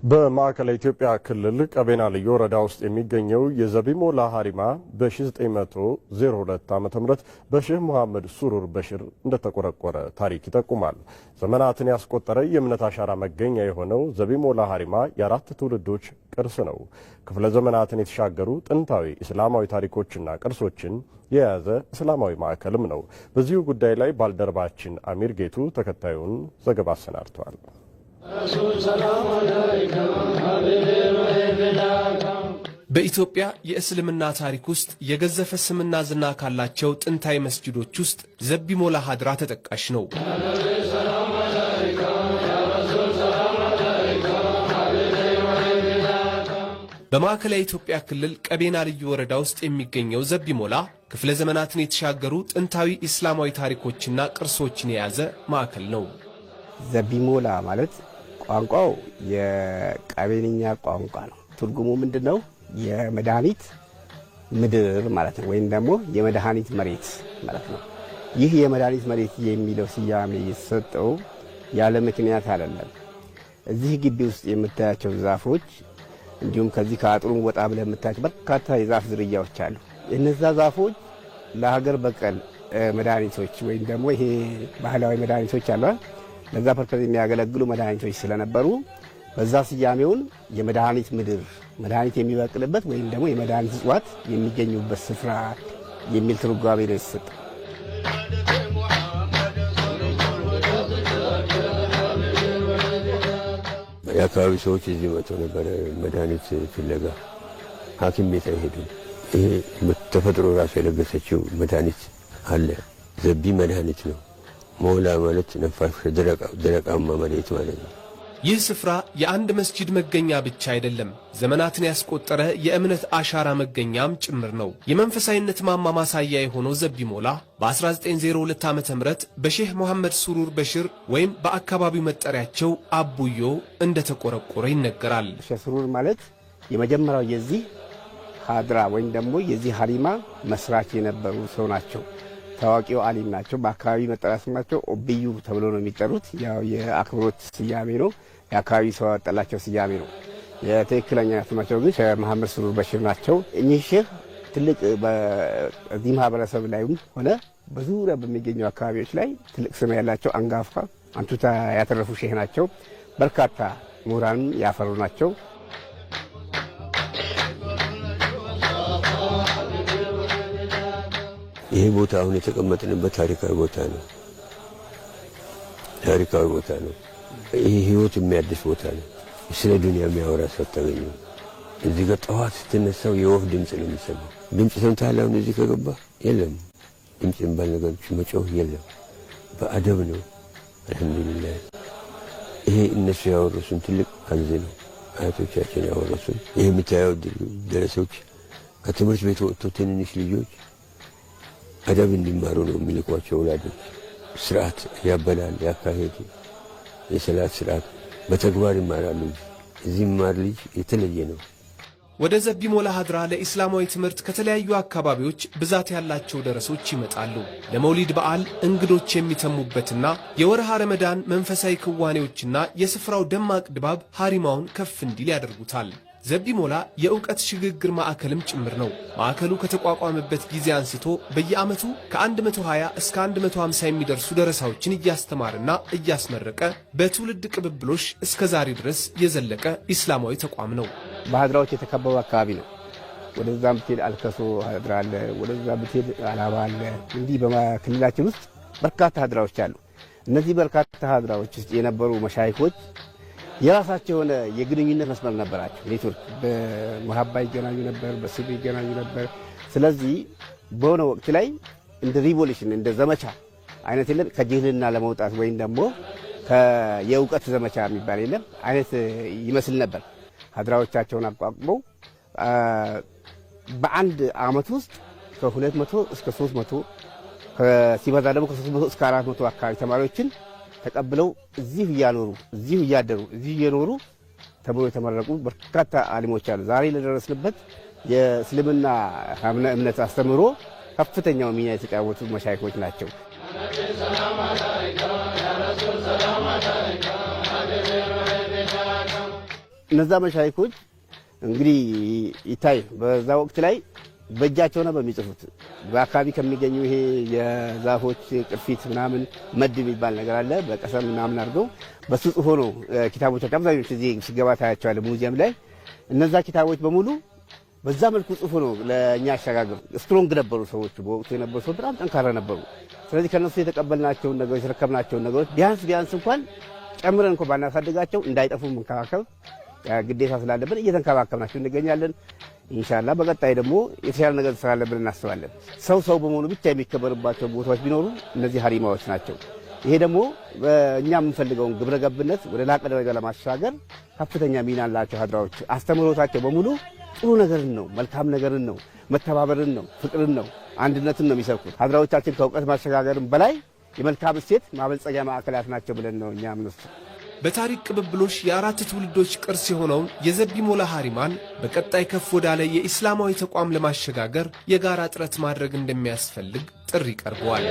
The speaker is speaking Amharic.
በማዕከላዊ ኢትዮጵያ ክልል ቀቤና ልዩ ወረዳ ውስጥ የሚገኘው የዘቢሞላ ሀሪማ በ1902 ዓ.ም በሼህ መሐመድ ሱሩር በሽር እንደተቆረቆረ ታሪክ ይጠቁማል። ዘመናትን ያስቆጠረ የእምነት አሻራ መገኛ የሆነው ዘቢሞላ ሀሪማ የአራት ትውልዶች ቅርስ ነው። ክፍለ ዘመናትን የተሻገሩ ጥንታዊ እስላማዊ ታሪኮችና ቅርሶችን የያዘ እስላማዊ ማዕከልም ነው። በዚሁ ጉዳይ ላይ ባልደረባችን አሚር ጌቱ ተከታዩን ዘገባ አሰናድቷል። በኢትዮጵያ የእስልምና ታሪክ ውስጥ የገዘፈ ስምና ዝና ካላቸው ጥንታዊ መስጂዶች ውስጥ ዘቢሞላ ሀድራ ተጠቃሽ ነው። በማዕከላዊ ኢትዮጵያ ክልል ቀቤና ልዩ ወረዳ ውስጥ የሚገኘው ዘቢሞላ ክፍለ ዘመናትን የተሻገሩ ጥንታዊ እስላማዊ ታሪኮችና ቅርሶችን የያዘ ማዕከል ነው። ዘቢሞላ ማለት ቋንቋው የቀቤንኛ ቋንቋ ነው። ትርጉሙ ምንድነው? የመድኃኒት ምድር ማለት ነው፣ ወይም ደግሞ የመድኃኒት መሬት ማለት ነው። ይህ የመድኃኒት መሬት የሚለው ስያሜ የተሰጠው ያለ ምክንያት አይደለም። እዚህ ግቢ ውስጥ የምታያቸው ዛፎች እንዲሁም ከዚህ ከአጥሩ ወጣ ብለህ የምታያቸው በርካታ የዛፍ ዝርያዎች አሉ። እነዛ ዛፎች ለሀገር በቀል መድኃኒቶች ወይም ደግሞ ይሄ ባህላዊ መድኃኒቶች አሉ ለዛ ፐርፐዝ የሚያገለግሉ መድኃኒቶች ስለነበሩ በዛ ስያሜውን የመድኃኒት ምድር መድኃኒት የሚበቅልበት ወይም ደግሞ የመድኃኒት እጽዋት የሚገኙበት ስፍራ የሚል ትርጓሜ ነው የተሰጠው። የአካባቢ ሰዎች እዚህ መጥተው ነበረ መድኃኒት ፍለጋ። ሐኪም ቤት አይሄዱም። ይሄ ተፈጥሮ ራሱ የለገሰችው መድኃኒት አለ። ዘቢ መድኃኒት ነው። ሞላ ማለት ነፋሽ ደረቃማ መሬት ማለት ነው። ይህ ስፍራ የአንድ መስጂድ መገኛ ብቻ አይደለም፣ ዘመናትን ያስቆጠረ የእምነት አሻራ መገኛም ጭምር ነው። የመንፈሳዊነት ማማ ማሳያ የሆነው ዘቢሞላ በ1902 ዓ.ም በሼህ መሐመድ ሱሩር በሽር ወይም በአካባቢው መጠሪያቸው አቡዮ እንደተቆረቆረ ይነገራል። ሼህ ሱሩር ማለት የመጀመሪያው የዚህ ሀድራ ወይም ደግሞ የዚህ ሀሪማ መስራች የነበሩ ሰው ናቸው። ታዋቂው አሊም ናቸው። በአካባቢ መጠሪያ ስማቸው ኦብዩ ተብሎ ነው የሚጠሩት። ያው የአክብሮት ስያሜ ነው። የአካባቢ ሰው ያወጣላቸው ስያሜ ነው። የትክክለኛ ስማቸው ግን ሼህ መሐመድ ሱሩር በሽር ናቸው። እኚህ ሼህ ትልቅ በዚህ ማህበረሰብ ላይም ሆነ በዙሪያ በሚገኙ አካባቢዎች ላይ ትልቅ ስም ያላቸው አንጋፋ አንቱታ ያተረፉ ሼህ ናቸው። በርካታ ምሁራን ያፈሩ ናቸው። ይሄ ቦታ አሁን የተቀመጥንበት ታሪካዊ ቦታ ነው። ታሪካዊ ቦታ ነው። ይሄ ህይወት የሚያድስ ቦታ ነው። ስለ ዱንያ የሚያወራ ሰው ታገኙ። እዚህ ጋር ጠዋት ስትነሳው የወፍ ድምፅ ነው የሚሰማው። ድምፅ ሰምተሃል? አሁን እዚህ ከገባ የለም ድምፅ የሚባል ነገሮች መጮህ የለም። በአደብ ነው። አልሐምዱሊላህ። ይሄ እነሱ ያወረሱን ትልቅ ከንዝ ነው። አያቶቻችን ያወረሱን። ይሄ የምታየው ደረሶች ከትምህርት ቤት ወጥቶ ትንንሽ ልጆች አደብ እንዲማሩ ነው የሚልኳቸው ወላጆች። ስርዓት ያበላል፣ ያካሄዱ የሰላት ስርዓት በተግባር ይማራሉ። እዚህ ማር ልጅ የተለየ ነው። ወደ ዘቢሞላ ሀድራ ለኢስላማዊ ትምህርት ከተለያዩ አካባቢዎች ብዛት ያላቸው ደረሶች ይመጣሉ። ለመውሊድ በዓል እንግዶች የሚተሙበትና የወርሃ ረመዳን መንፈሳዊ ክዋኔዎችና የስፍራው ደማቅ ድባብ ሀሪማውን ከፍ እንዲል ያደርጉታል። ዘቢሞላ የእውቀት ሽግግር ማዕከልም ጭምር ነው። ማዕከሉ ከተቋቋመበት ጊዜ አንስቶ በየዓመቱ ከ120 እስከ 150 የሚደርሱ ደረሳዎችን እያስተማረና እያስመረቀ በትውልድ ቅብብሎሽ እስከ ዛሬ ድረስ የዘለቀ ኢስላማዊ ተቋም ነው። በሀድራዎች የተከበበ አካባቢ ነው። ወደዛ ብትሄድ አልከሶ ሀድራ አለ፣ ወደዛ ብትሄድ አላባ አለ። እንዲህ በክልላችን ውስጥ በርካታ ሀድራዎች አሉ። እነዚህ በርካታ ሀድራዎች ውስጥ የነበሩ መሻይኮች የራሳቸው የሆነ የግንኙነት መስመር ነበራቸው። ኔትወርክ በመሐባ ይገናኙ ነበር፣ በስብ ይገናኙ ነበር። ስለዚህ በሆነ ወቅት ላይ እንደ ሪቮሉሽን እንደ ዘመቻ አይነት የለም ከጅህልና ለመውጣት ወይም ደግሞ የእውቀት ዘመቻ የሚባል የለም አይነት ይመስል ነበር። ሀድራዎቻቸውን አቋቁመው በአንድ ዓመት ውስጥ ከ200 እስከ 300 ሲበዛ ደግሞ ከ300 እስከ 400 አካባቢ ተማሪዎችን ተቀብለው እዚሁ እያኖሩ እዚሁ እያደሩ እዚሁ እየኖሩ ተብሎ የተመረቁ በርካታ አሊሞች አሉ። ዛሬ ለደረስንበት የእስልምና እምነት አስተምህሮ ከፍተኛው ሚና የተጫወቱ መሻይኮች ናቸው። እነዛ መሻይኮች እንግዲህ ይታይ በዛ ወቅት ላይ በእጃቸው ነው በሚጽፉት በአካባቢ ከሚገኙ ይሄ የዛፎች ቅርፊት ምናምን መድ የሚባል ነገር አለ በቀሰም ምናምን አድርገው በሱ ጽፎ ነው ኪታቦቻቸው አብዛኞቹ እዚህ ሲገባ ታያቸዋለህ ሙዚየም ላይ እነዛ ኪታቦች በሙሉ በዛ መልኩ ጽፎ ነው ለኛ አሸጋገሩ ስትሮንግ ነበሩ ሰዎች በወቅቱ የነበሩ ሰዎች በጣም ጠንካራ ነበሩ ስለዚህ ከነሱ የተቀበልናቸው ነገሮች የተረከብናቸው ነገሮች ቢያንስ እንኳን ጨምረን እንኳን ባናሳድጋቸው እንዳይጠፉ መንከባከብ ግዴታ ስላለብን እየተንከባከብናቸው እንገኛለን ኢንሻአላህ በቀጣይ ደግሞ የተሻለ ነገር ተሰራለብን እናስባለን ሰው በመሆኑ ብቻ የሚከበርባቸው ቦታዎች ቢኖሩ እነዚህ ሀሪማዎች ናቸው ይሄ ደግሞ እኛ የምንፈልገውን ግብረ ገብነት ወደ ላቀ ደረጃ ለማሻገር ከፍተኛ ሚና አላቸው ሀድራዎች አስተምሮታቸው በሙሉ ጥሩ ነገርን ነው መልካም ነገርን ነው መተባበርን ነው ፍቅርን ነው አንድነትን ነው የሚሰብኩት ሀድራዎቻችን ከእውቀት ማሸጋገርን በላይ የመልካም እሴት ማበልጸጊያ ማዕከላት ናቸው ብለን ነው እኛ የምንወስደው በታሪክ ቅብብሎሽ የአራት ትውልዶች ቅርስ የሆነውን የዘቢ ሞላ ሀሪማን በቀጣይ ከፍ ወዳለ የኢስላማዊ ተቋም ለማሸጋገር የጋራ ጥረት ማድረግ እንደሚያስፈልግ ጥሪ ቀርቧል።